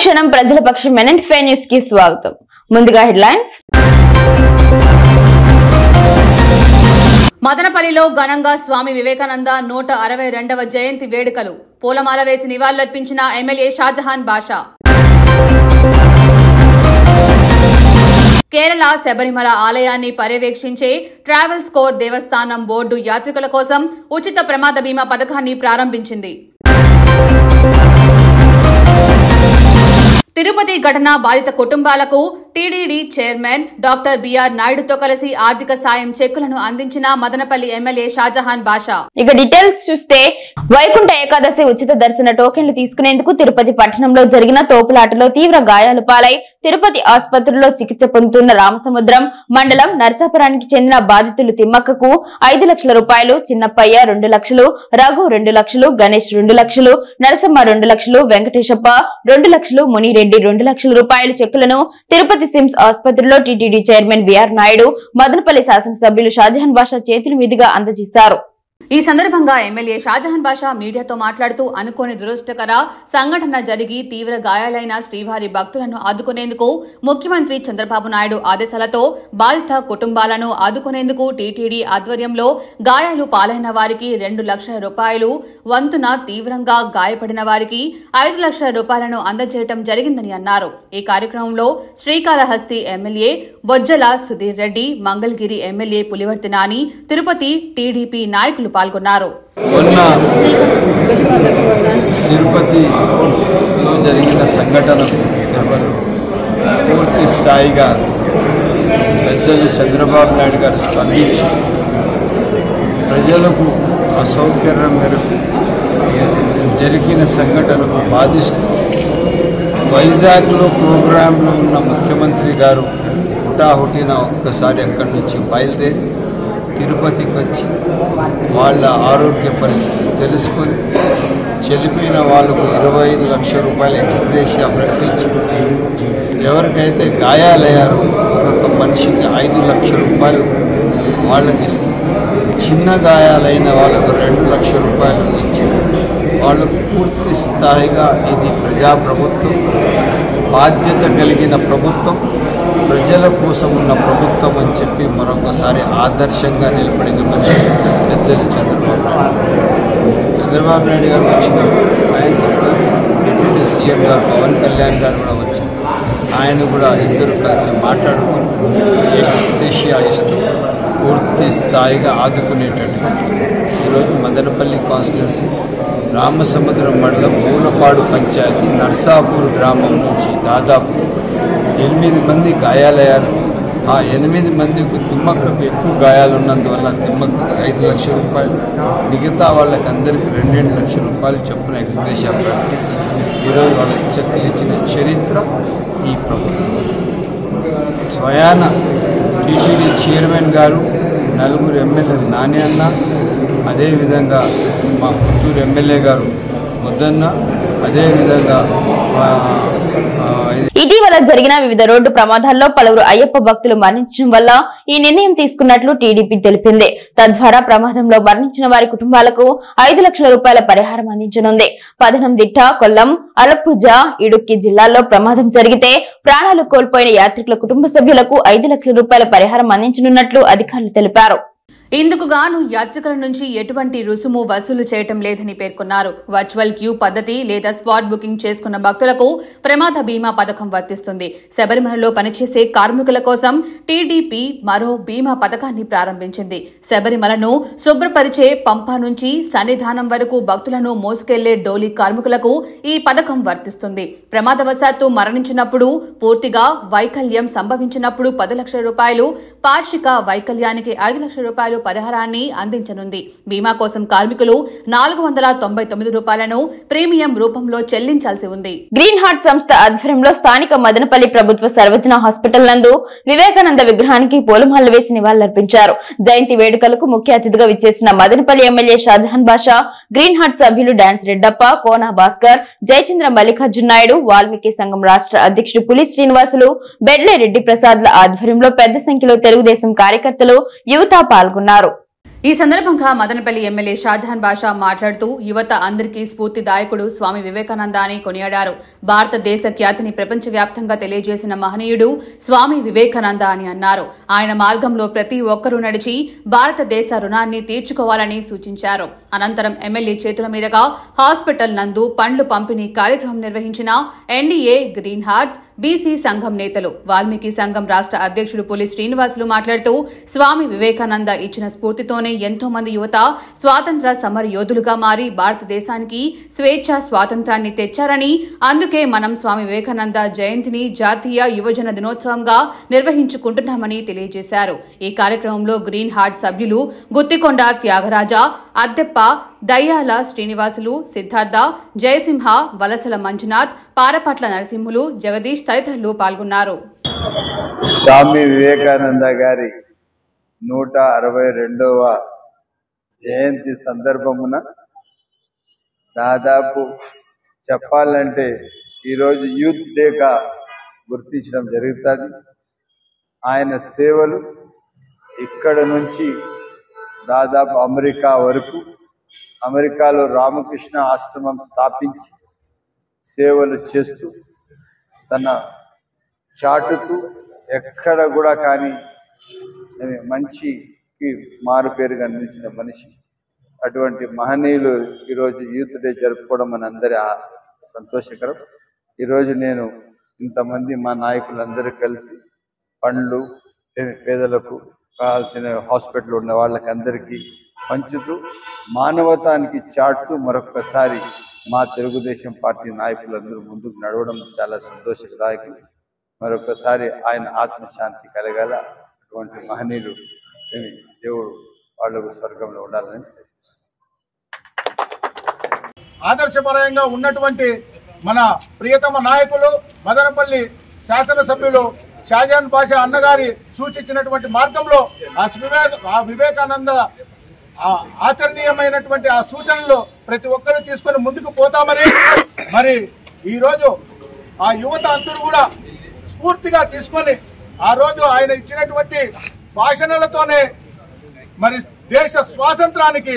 అనుక్షణం ప్రజల పక్షం MN5 news కి స్వాగతం. ముందుగా హెడ్లైన్స్. మదనపల్లిలో ఘనంగా స్వామి వివేకానంద 162వ జయంతి వేడుకలు. పూలమాల వేసి నివాళులర్పించిన ఎమ్మెల్యే షాజహాన్ బాషా. కేరళ శబరిమల ఆలయాన్ని పర్యవేక్షించే ట్రావెల్స్ కోర్ దేవస్థానం బోర్డు యాత్రికుల కోసం ఉచిత ప్రమాద బీమా పథకాన్ని ప్రారంభించింది. తిరుపతి ఘటన బాధిత కుటుంబాలకు టీడీడీ చైర్మన్ డాక్టర్ బిఆర్ నాయుడుతో కలిసి ఆర్థిక సాయం చెక్కులను అందించిన మదనపల్లి ఎమ్మెల్యే షాజహాన్ బాషా. ఇక డీటెయిల్స్ చూస్తే వైకుంఠ ఏకాదశి ఉచిత దర్శన టోకెన్లు తీసుకునేందుకు తిరుపతి పట్టణంలో జరిగిన తోపులాటలో తీవ్ర గాయాలు పాలై తిరుపతి ఆసుపత్రిలో చికిత్స పొందుతున్న రామసముద్రం మండలం నరసాపురానికి చెందిన బాధితులు తిమ్మక్కకు 5 లక్షల రూపాయలు, చిన్నప్పయ్య 2 లక్షలు, రఘు 2 లక్షలు, గణేష్ 2 లక్షలు, నరసమ్మ 2 లక్షలు, వెంకటేశప్ప 2 లక్షలు, మునిరెడ్డి 2 లక్షల రూపాయల చెక్కులను తిరుపతి సిమ్స్ ఆసుపత్రిలో TTD chairman BR Naidu, Madanapalle శాసనసభ్యులు షాజహాన్ బాషా చేతుల మీదుగా అందజేశారు. ఈ సందర్భంగా ఎమ్మెల్యే షాజహాన్ బాషా మీడియాతో మాట్లాడుతూ అనుకోని దురదృష్టకర సంఘటన జరిగి తీవ్ర గాయాలైన శ్రీవారి భక్తులను ఆదుకునేందుకు ముఖ్యమంత్రి చంద్రబాబు నాయుడు ఆదేశాలతో బాధిత కుటుంబాలను ఆదుకునేందుకు టీటీడీ ఆధ్వర్యంలో గాయాలు పాలైన వారికి 2 లక్షల రూపాయలు, వంతున తీవ్రంగా గాయపడిన వారికి 5 లక్షల రూపాయలను అందజేయడం జరిగిందని అన్నారు. ఈ కార్యక్రమంలో Srikalahasti MLA Bojjala Sudheer Reddy, Mangalagiri MLA Pulivarthi Nani, Tirupati TDP నాయకులు పాల్గొన్నారు. తిరుపతిలో జరిగిన సంఘటనకు పూర్తి స్థాయిగా పెద్దలు చంద్రబాబు నాయుడు గారు స్పందించి ప్రజలకు అసౌకర్యం మేరకు జరిగిన సంఘటనకు బాధిస్తూ వైజాగ్లో ప్రోగ్రాంలో ఉన్న ముఖ్యమంత్రి గారు హుటాహుటిన ఒక్కసారి అక్కడి నుంచి బయలుదేరి తిరుపతికి వచ్చి వాళ్ళ ఆరోగ్య పరిస్థితి తెలుసుకొని చెల్లిపోయిన వాళ్ళకు 25 లక్షల రూపాయల ఎక్స్గ్రేషియా ప్రకటించి ఎవరికైతే గాయాలయ్యారో ఒక్కొక్క మనిషికి 5 లక్షల రూపాయలు వాళ్ళకి ఇస్తూ చిన్న గాయాలైన వాళ్ళకు 2 లక్షల రూపాయలు ఇచ్చి వాళ్ళకు పూర్తి స్థాయిగా ఇది ప్రజాప్రభుత్వం, బాధ్యత కలిగిన ప్రభుత్వం, ప్రజల కోసం ఉన్న ప్రభుత్వం అని చెప్పి మరొకసారి ఆదర్శంగా నిలబడిన మనిషి పెద్దలు చంద్రబాబు నాయుడు గారు వచ్చినప్పుడు ఆయన డిప్యూటీ సీఎం గారు పవన్ కళ్యాణ్ గారు కూడా వచ్చి ఆయన కూడా ఇద్దరు కలిసి మాట్లాడుకుని ఏషియా ఇస్తూ పూర్తి స్థాయిగా ఆదుకునేటట్టుగా చూస్తారు. ఈరోజు మదనపల్లి కాన్స్టిట్యున్సీ రామసముద్రం మండలం మూలపాడు పంచాయతీ నర్సాపూర్ గ్రామం నుంచి దాదాపు 8 మంది గాయాలయ్యారు. ఆ 8 మందికి తిమ్మక్కకు ఎక్కువ గాయాలు ఉన్నందువల్ల తిమ్మక్కకు 5 లక్షల రూపాయలు, మిగతా వాళ్ళకి అందరికీ 2 లక్షల రూపాయలు చొప్పున ఎక్స్గ్రేషియా ప్రకటించి ఈరోజు వాళ్ళకి చెక్కులు ఇచ్చిన చరిత్ర ఈ ప్రభుత్వం. స్వయాన టీటీడీ చైర్మన్ గారు, 4 ఎమ్మెల్యేలు నాని అన్న, అదేవిధంగా మా పుత్తూరు ఎమ్మెల్యే గారు ముద్దన్న, అదేవిధంగా ఇటీవల జరిగిన వివిధ రోడ్డు ప్రమాదాల్లో పలువురు అయ్యప్ప భక్తులు మరణించడం వల్ల ఈ నిర్ణయం తీసుకున్నట్లు టీడీపీ తెలిపింది. తద్వారా ప్రమాదంలో మరణించిన వారి కుటుంబాలకు 5 లక్షల రూపాయల పరిహారం అందించనుంది. పదనందిట్ట, కొల్లం, అలప్పుజ, ఇడుక్కి జిల్లాల్లో ప్రమాదం జరిగితే ప్రాణాలు కోల్పోయిన యాత్రికుల కుటుంబ సభ్యులకు 5 లక్షల రూపాయల పరిహారం అందించనున్నట్లు అధికారులు తెలిపారు. ఇందుకు గాను యాత్రికుల నుంచి ఎటువంటి రుసుము వసూలు చేయటం లేదని పేర్కొన్నారు. వర్చువల్ క్యూ పద్ధతి లేదా స్పాట్ బుకింగ్ చేసుకున్న భక్తులకు ప్రమాద బీమా పథకం వర్తిస్తుంది. శబరిమలలో పనిచేసే కార్మికుల కోసం టీడీపీ మరో బీమా పథకాన్ని ప్రారంభించింది. శబరిమలను శుభ్రపరిచే పంపా నుంచి సన్నిధానం వరకు భక్తులను మోసుకెళ్లే డోలీ కార్మికులకు ఈ పథకం వర్తిస్తుంది. ప్రమాదవశాత్తు మరణించినప్పుడు, పూర్తిగా వైకల్యం సంభవించినప్పుడు 10 లక్షల రూపాయలు, పార్షిక వైకల్యానికి 5 లక్షల రూపాయలు పరిహారాన్ని అందించనుంది. బీమా కోసం కార్మికులు 499 రూపాయలను ప్రీమియం రూపంలో చెల్లించాల్సి ఉంది. గ్రీన్ హార్ట్ సంస్థ ఆధ్వర్యంలో స్థానిక మదనపల్లి ప్రభుత్వ సర్వజన హాస్పిటల్ నందు వివేకానంద విగ్రహానికి పూలమాలలు వేసి నివాళులర్పించారు. జయంతి వేడుకలకు ముఖ్య అతిథిగా విచ్చేసిన మదనపల్లి ఎమ్మెల్యే షాజహాన్ బాషా, గ్రీన్ హార్ట్ సభ్యులు డాన్స్ రెడ్డప్ప, కోన భాస్కర్, జయచంద్ర మల్లికార్జున నాయుడు, వాల్మీకి సంఘం రాష్ట్ర అధ్యక్షుడు పులి శ్రీనివాసులు, బెడ్లే రెడ్డి ప్రసాద్ల ఆధ్వర్యంలో పెద్ద సంఖ్యలో తెలుగుదేశం కార్యకర్తలు, యువత పాల్గొన్నారు. ఈ సందర్భంగా మదనపల్లి ఎమ్మెల్యే షాజహాన్ బాషా మాట్లాడుతూ యువత అందరికీ స్ఫూర్తిదాయకుడు స్వామి వివేకానంద అని కొనియాడారు. భారతదేశ ఖ్యాతిని ప్రపంచవ్యాప్తంగా తెలియజేసిన మహనీయుడు స్వామి వివేకానంద అని అన్నారు. ఆయన మార్గంలో ప్రతి ఒక్కరూ నడిచి భారతదేశ రుణాన్ని తీర్చుకోవాలని సూచించారు. అనంతరం ఎమ్మెల్యే చేతుల మీదుగా హాస్పిటల్ నందు పండ్లు పంపిణీ కార్యక్రమం నిర్వహించిన ఎన్డీఏ గ్రీన్ హార్ట్ బీసీ సంఘం నేతలు వాల్మీకి సంఘం రాష్ట్ర అధ్యక్షుడు పులి శ్రీనివాసులు మాట్లాడుతూ స్వామి వివేకానంద ఇచ్చిన స్ఫూర్తితోనే ఎంతో మంది యువత స్వాతంత్ర సమర యోధులుగా మారి భారతదేశానికి స్వేచ్ఛ స్వాతంత్రాన్ని తెచ్చారని, అందుకే మనం స్వామి వివేకానంద జయంతిని జాతీయ యువజన దినోత్సవంగా నిర్వహించుకుంటున్నామని తెలియజేశారు. ఈ కార్యక్రమంలో గ్రీన్ హార్ట్ సభ్యులు గుత్తికొండ త్యాగరాజ, అద్దెప్ప, దయ్యాల శ్రీనివాసులు, సిద్ధార్థ, జయసింహ, వలసల మంజునాథ్, పారపట్ల నరసింహులు, జగదీష్ తదితరులు పాల్గొన్నారు. స్వామి వివేకానంద గారి 162వ జయంతి సందర్భమున దాదాపు చెప్పాలంటే ఈరోజు యూత్ డేగా గుర్తించడం జరుగుతుంది. ఆయన సేవలు ఇక్కడ నుంచి దాదాపు అమెరికా వరకు, అమెరికాలో రామకృష్ణ ఆశ్రమం స్థాపించి సేవలు చేస్తూ తన చాటుతూ ఎక్కడ కూడా కానీ మంచికి మారు పేరుగా అందించిన మనిషి. అటువంటి మహనీయులు ఈరోజు యూత్ డే జరుపుకోవడం మనందరి సంతోషకరం. ఈరోజు నేను ఇంతమంది మా నాయకులందరూ కలిసి పండ్లు పేదలకు కావాల్సిన హాస్పిటల్ ఉన్న వాళ్ళకి అందరికీ పంచుతూ మానవతానికి చాటుతూ మరొకసారి మా తెలుగుదేశం పార్టీ నాయకులందరూ ముందుకు నడవడం చాలా సంతోషదాయకం. మరొకసారి ఆయన ఆత్మశాంతి కలగాల. అటువంటి మహనీయులు దేవుడు వాళ్ళకు స్వర్గంలో ఉండాలని ఆదర్శపరంగా ఉన్నటువంటి మన ప్రియతమ నాయకులు మదనపల్లి శాసనసభ్యులు షాజహాన్ బాషా అన్నగారి సూచించినటువంటి మార్గంలో ఆ వివేకానంద ఆచరణీయమైనటువంటి ఆ సూచనలు ప్రతి ఒక్కరూ తీసుకొని ముందుకు పోతామని, మరి ఈరోజు ఆ యువత అందరూ కూడా స్ఫూర్తిగా తీసుకొని ఆ రోజు ఆయన ఇచ్చినటువంటి భాషణలతోనే మరి దేశ స్వాతంత్రానికి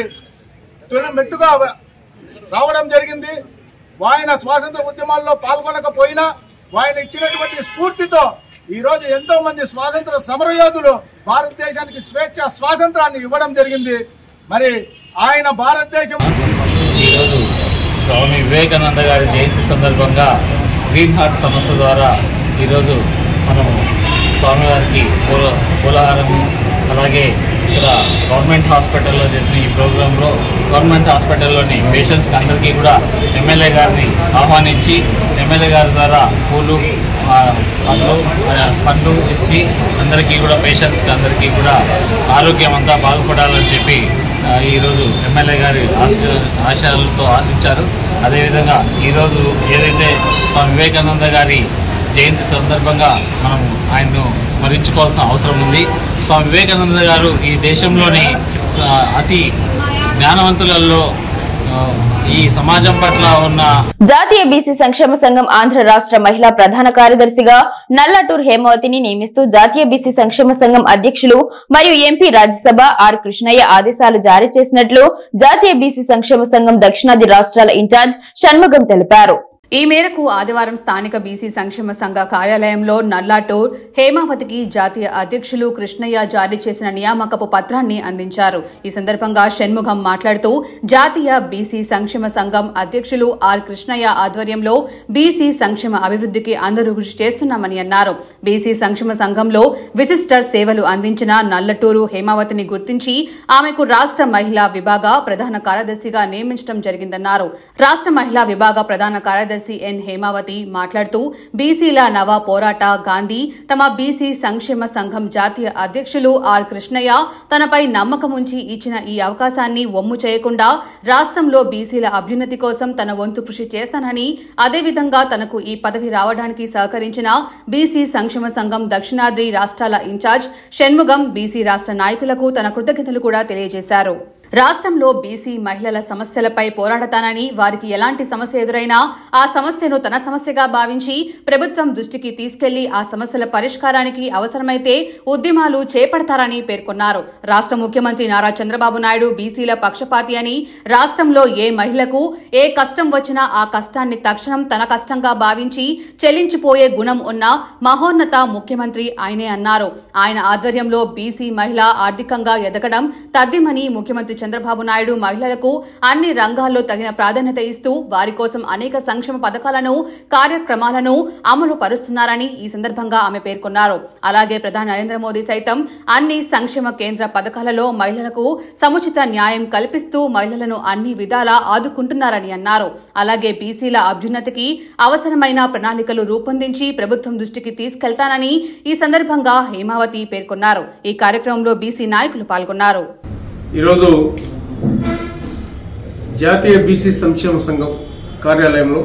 తొలి మెట్టుగా రావడం జరిగింది. ఆయన స్వాతంత్ర ఉద్యమాల్లో పాల్గొనకపోయినా ఆయన ఇచ్చినటువంటి స్ఫూర్తితో ఈరోజు ఎంతో మంది స్వాతంత్ర సమరయోధులు భారతదేశానికి స్వేచ్ఛ స్వాతంత్రాన్ని ఇవ్వడం జరిగింది. మరి ఆయన భారతదేశం ఈరోజు స్వామి వివేకానంద గారి జయంతి సందర్భంగా గ్రీన్ హార్ట్ సంస్థ ద్వారా ఈరోజు మనము స్వామివారికి పూలహారం, అలాగే ఇక్కడ గవర్నమెంట్ హాస్పిటల్లో చేసిన ఈ ప్రోగ్రాంలో గవర్నమెంట్ హాస్పిటల్లోని పేషెంట్స్కి అందరికీ కూడా ఎమ్మెల్యే గారిని ఆహ్వానించి ఎమ్మెల్యే గారి ద్వారా పూలు పండ్లు ఇచ్చి అందరికీ కూడా పేషెంట్స్కి అందరికీ కూడా ఆరోగ్యం అంతా బాగుపడాలని చెప్పి ఈరోజు ఎమ్మెల్యే గారి ఆశయాలతో ఆశించారు. అదేవిధంగా ఈరోజు ఏదైతే స్వామి వివేకానంద గారి జయంతి సందర్భంగా మనం ఆయన్ను స్మరించుకోవాల్సిన అవసరం ఉంది. స్వామి వివేకానంద గారు ఈ దేశంలోని అతి జ్ఞానవంతులలో ఈ సమాజం పట్ల ఉన్న జాతీయ బీసీ సంక్షేమ సంఘం ఆంధ్ర రాష్ట్ర మహిళా ప్రధాన కార్యదర్శిగా నల్లటూర్ హేమావతిని నియమిస్తూ జాతీయ బీసీ సంక్షేమ సంఘం అధ్యక్షులు మరియు ఎంపీ రాజ్యసభ ఆర్ కృష్ణయ్య ఆదేశాలు జారీ చేసినట్లు జాతీయ బీసీ సంక్షేమ సంఘం దక్షిణాది రాష్ట్రాల ఇన్ఛార్జ్ షణ్ముగం తెలిపారు. ఈ మేరకు ఆదివారం స్థానిక బీసీ సంక్షేమ సంఘ కార్యాలయంలో నల్లాటూర్ హేమావతికి జాతీయ అధ్యక్షులు కృష్ణయ్య జారీ చేసిన నియామకపు పత్రాన్ని అందించారు. ఈ సందర్భంగా షణ్ముగం మాట్లాడుతూ జాతీయ బీసీ సంక్షేమ సంఘం అధ్యక్షులు ఆర్ కృష్ణయ్య ఆధ్వర్యంలో బీసీ సంక్షేమ అభివృద్ధికి అందరూ కృషి చేస్తున్నామని అన్నారు. బీసీ సంక్షేమ సంఘంలో విశిష్ట సేవలు అందించిన నల్లటూరు హేమావతిని గుర్తించి ఆమెకు రాష్ట్ర మహిళా విభాగ ప్రధాన కార్యదర్శిగా నియమించడం జరిగిందన్నారు. రాష్ట్ర మహిళా విభాగ ప్రధాన కార్యదర్శి ఎన్ హేమావతి మాట్లాడుతూ బీసీల నవ పోరాట గాంధీ తమ బీసీ సంక్షేమ సంఘం జాతీయ అధ్యక్షులు ఆర్ కృష్ణయ్య తనపై నమ్మకం ఉంచి ఇచ్చిన ఈ అవకాశాన్ని వమ్ము చేయకుండా రాష్ట్రంలో బీసీల అభ్యున్నతి కోసం తన వంతు కృషి చేస్తానని, అదేవిధంగా తనకు ఈ పదవి రావడానికి సహకరించిన బీసీ సంక్షేమ సంఘం దక్షిణాది రాష్ట్రాల ఇన్ఛార్జ్ షణ్ముగం, బీసీ రాష్ట్ర నాయకులకు తన కృతజ్ఞతలు కూడా తెలియజేశారు. రాష్ట్రంలో బీసీ మహిళల సమస్యలపై పోరాడతానని, వారికి ఎలాంటి సమస్య ఎదురైనా ఆ సమస్యను తన సమస్యగా భావించి ప్రభుత్వం దృష్టికి తీసుకెళ్లి ఆ సమస్యల పరిష్కారానికి అవసరమైతే ఉద్యమాలు చేపడతారని పేర్కొన్నారు. రాష్ట్ర ముఖ్యమంత్రి నారా చంద్రబాబు నాయుడు బీసీల పక్షపాతి అని, రాష్ట్రంలో ఏ మహిళకు ఏ కష్టం వచ్చినా ఆ కష్టాన్ని తక్షణం తన కష్టంగా భావించి చెల్లించిపోయే గుణం ఉన్న మహోన్నత ముఖ్యమంత్రి ఆయనే అన్నారు. ఆయన ఆధ్వర్యంలో బీసీ మహిళ ఆర్థికంగా ఎదగడం తథ్యమని ముఖ్యమంత్రి చంద్రబాబు నాయుడు మహిళలకు అన్ని రంగాల్లో తగిన ప్రాధాన్యత ఇస్తూ వారి కోసం అనేక సంక్షేమ పథకాలను, కార్యక్రమాలను అమలు పరుస్తున్నారని ఈ సందర్భంగా ఆమె పేర్కొన్నారు. అలాగే ప్రధాని నరేంద్ర మోదీ సైతం అన్ని సంక్షేమ కేంద్ర పథకాలలో మహిళలకు సముచిత న్యాయం కల్పిస్తూ మహిళలను అన్ని విధాలా ఆదుకుంటున్నారని అన్నారు. అలాగే బీసీల అభ్యున్నతికి అవసరమైన ప్రణాళికలు రూపొందించి ప్రభుత్వం దృష్టికి తీసుకెళ్తానని ఈ సందర్భంగా హేమావతి పేర్కొన్నారు. ఈ కార్యక్రమంలో బీసీ నాయకులు పాల్గొన్నారు. ఈరోజు జాతీయ బీసీ సంక్షేమ సంఘం కార్యాలయంలో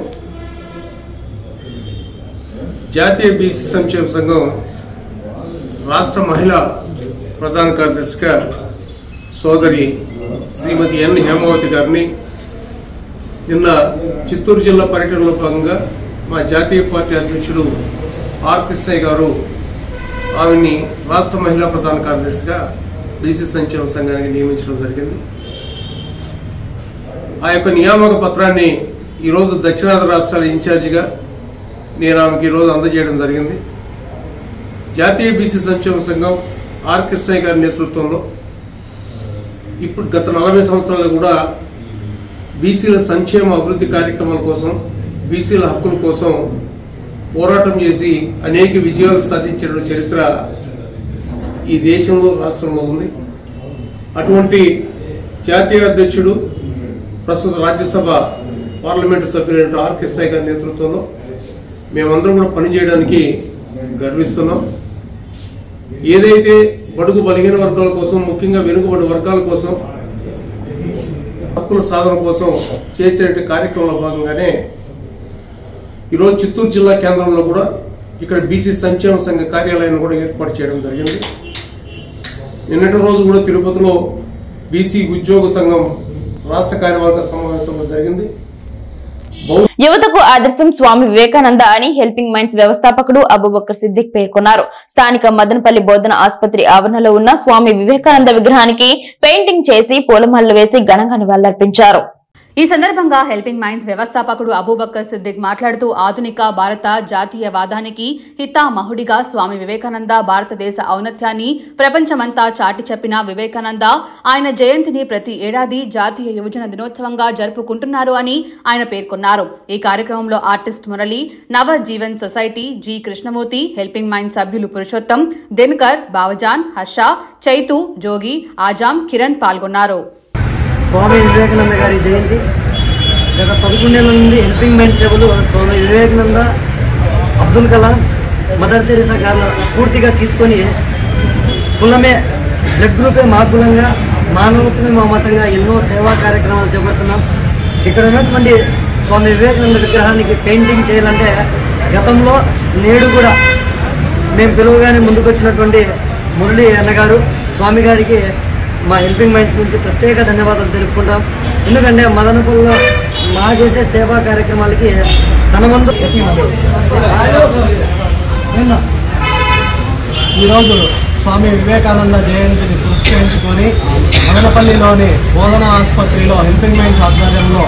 జాతీయ బీసీ సంక్షేమ సంఘం రాష్ట్ర మహిళా ప్రధాన కార్యదర్శిగా సోదరి శ్రీమతి ఎన్ హేమావతి గారిని నిన్న చిత్తూరు జిల్లా పర్యటనలో భాగంగా మా జాతీయ పార్టీ అధ్యక్షుడు ఆర్ కృష్ణయ్య గారు ఆమెని రాష్ట్ర మహిళా ప్రధాన కార్యదర్శిగా బీసీ సంక్షేమ సంఘానికి నియమించడం జరిగింది. ఆ యొక్క నియామక పత్రాన్ని ఈరోజు దక్షిణాది రాష్ట్రాల ఇన్ఛార్జిగా నేను ఆమెకి ఈరోజు అందజేయడం జరిగింది. జాతీయ బీసీ సంక్షేమ సంఘం ఆర్ కృష్ణయ్య గారి నేతృత్వంలో ఇప్పుడు గత 40 సంవత్సరాలు కూడా బీసీల సంక్షేమ అభివృద్ధి కార్యక్రమాల కోసం, బీసీల హక్కుల కోసం పోరాటం చేసి అనేక విజయాలు సాధించిన చరిత్ర ఈ దేశంలో, రాష్ట్రంలో ఉంది. అటువంటి జాతీయ అధ్యక్షుడు ప్రస్తుత రాజ్యసభ పార్లమెంటు సభ్యులు ఆర్ కృష్ణయ్య గారి నేతృత్వంలో మేమందరం కూడా పనిచేయడానికి గర్విస్తున్నాం. ఏదైతే బడుగు బలహీన వర్గాల కోసం, ముఖ్యంగా వెనుకబడి వర్గాల కోసం, హక్కుల సాధన కోసం చేసే కార్యక్రమంలో భాగంగానే ఈరోజు చిత్తూరు జిల్లా కేంద్రంలో కూడా ఇక్కడ బీసీ సంక్షేమ సంఘ కార్యాలయాన్ని కూడా ఏర్పాటు చేయడం జరిగింది. నిన్నటి రోజు కూడా తిరుపతిలో బీసీ ఉద్యోగ సంఘం రాష్ట్ర కార్యవర్గ సమావేశం జరిగింది. యువతకు ఆదర్శం స్వామి వివేకానంద అని హెల్పింగ్ మైండ్స్ వ్యవస్థాపకుడు అబూబకర్ సిద్దిక్ పేర్కొన్నారు. స్థానిక మదనపల్లి బోధన ఆసుపత్రి ఆవరణలో ఉన్న స్వామి వివేకానంద విగ్రహానికి పెయింటింగ్ చేసి పూలమాలలు వేసి ఘనంగా నివాళులర్పించారు. ఈ సందర్భంగా హెల్పింగ్ మైండ్స్ వ్యవస్థాపకుడు అబూబకర్ సిద్దిక్ మాట్లాడుతూ ఆధునిక భారత జాతీయవాదానికి హితామహుడిగా స్వామి వివేకానంద భారతదేశ ఔన్నత్యాన్ని ప్రపంచమంతా చాటి చెప్పిన వివేకానంద ఆయన జయంతిని ప్రతి ఏడాది జాతీయ యువజన దినోత్సవంగా జరుపుకుంటున్నారు అని ఆయన పేర్కొన్నారు. ఈ కార్యక్రమంలో ఆర్టిస్ట్ మురళి, నవ Jeevan society G Krishnamurthy, helping minds సభ్యులు పురుషోత్తం, దినకర్, బావజాన్, హర్ష, చైతు, జోగి, ఆజాం, కిరణ్ పాల్గొన్నారు. స్వామి వివేకానంద గారి జయంతి గత 11 ఏళ్ల నుండి హెల్పింగ్ మైండ్ సేవలు స్వామి వివేకానంద, అబ్దుల్ కలాం, మదర్ తెరీసా గారిని స్ఫూర్తిగా తీసుకొని కులమే బ్లడ్ గ్రూపే మా కులంగా, మానవత్వమే మా మతంగా ఎన్నో సేవా కార్యక్రమాలు చేపడుతున్నాం. ఇక్కడ ఉన్నటువంటి స్వామి వివేకానంద విగ్రహానికి పెయింటింగ్ చేయాలంటే గతంలో నేడు కూడా మేము పిలువగానే ముందుకు వచ్చినటువంటి మురళి అన్నగారు స్వామి గారికి మా హెల్పింగ్ మైండ్స్ నుంచి ప్రత్యేక ధన్యవాదాలు తెలుపుకుంటాం. ఎందుకంటే మదనపల్లిలో మా చేసే సేవా కార్యక్రమాలకి తన ముందు ఈరోజు స్వామి వివేకానంద జయంతిని పురస్కరించుకొని మదనపల్లిలోని బోధన ఆసుపత్రిలో హెల్పింగ్ మైండ్స్ ఆధ్వర్యంలో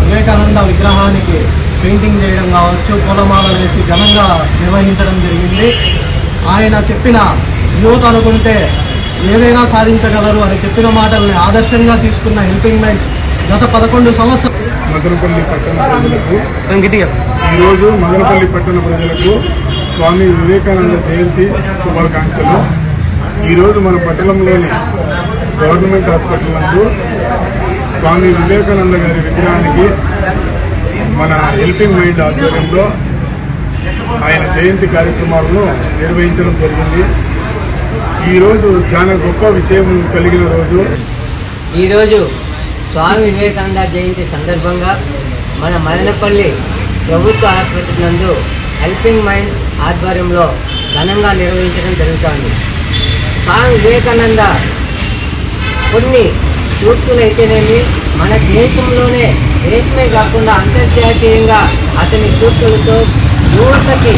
వివేకానంద విగ్రహానికి పెయింటింగ్ చేయడం కావచ్చు, పూలమాలలు వేసి ఘనంగా నిర్వహించడం జరిగింది. ఆయన చెప్పిన యువత అనుకుంటే ఏదైనా సాధించగలరు అని చెప్పిన మాటల్ని ఆదర్శంగా తీసుకున్న హెల్పింగ్ మైండ్స్ గత 11 సంవత్సరాలు మదనపల్లి పట్టణ ప్రజలకు ఈరోజు మదనపల్లి పట్టణ ప్రజలకు స్వామి వివేకానంద జయంతి శుభాకాంక్షలు. ఈరోజు మన పట్టణంలోని గవర్నమెంట్ హాస్పిటల్ నందు స్వామి వివేకానంద గారి విగ్రహానికి మన హెల్పింగ్ మైండ్ ఆధ్వర్యంలో ఆయన జయంతి కార్యక్రమాలను నిర్వహించడం జరిగింది. ఈరోజు చాలా గొప్ప విషయం కలిగిన రోజు. ఈరోజు స్వామి వివేకానంద జయంతి సందర్భంగా మన మదనపల్లి ప్రభుత్వ ఆసుపత్రి నందు హెల్పింగ్ మైండ్స్ ఆధ్వర్యంలో ఘనంగా నిర్వహించడం జరుగుతోంది. స్వామి వివేకానంద కొన్ని సూక్తులైతేనేమి మన దేశమే కాకుండా అంతర్జాతీయంగా అతని సూక్తులతో యువతకి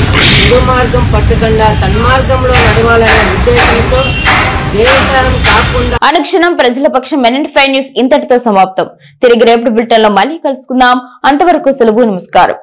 దుర్మార్గం పట్టకుండా సన్మార్గంలో నడవాలనే ఉద్దేశంతో దేశం కాకుండా అనుక్షణం ప్రజల పక్షం NN5 న్యూస్ ఇంతటితో సమాప్తం. తిరిగి రేపటి బులెటిన్ లో మళ్ళీ కలుసుకుందాం. అంతవరకు సెలవు. నమస్కారం.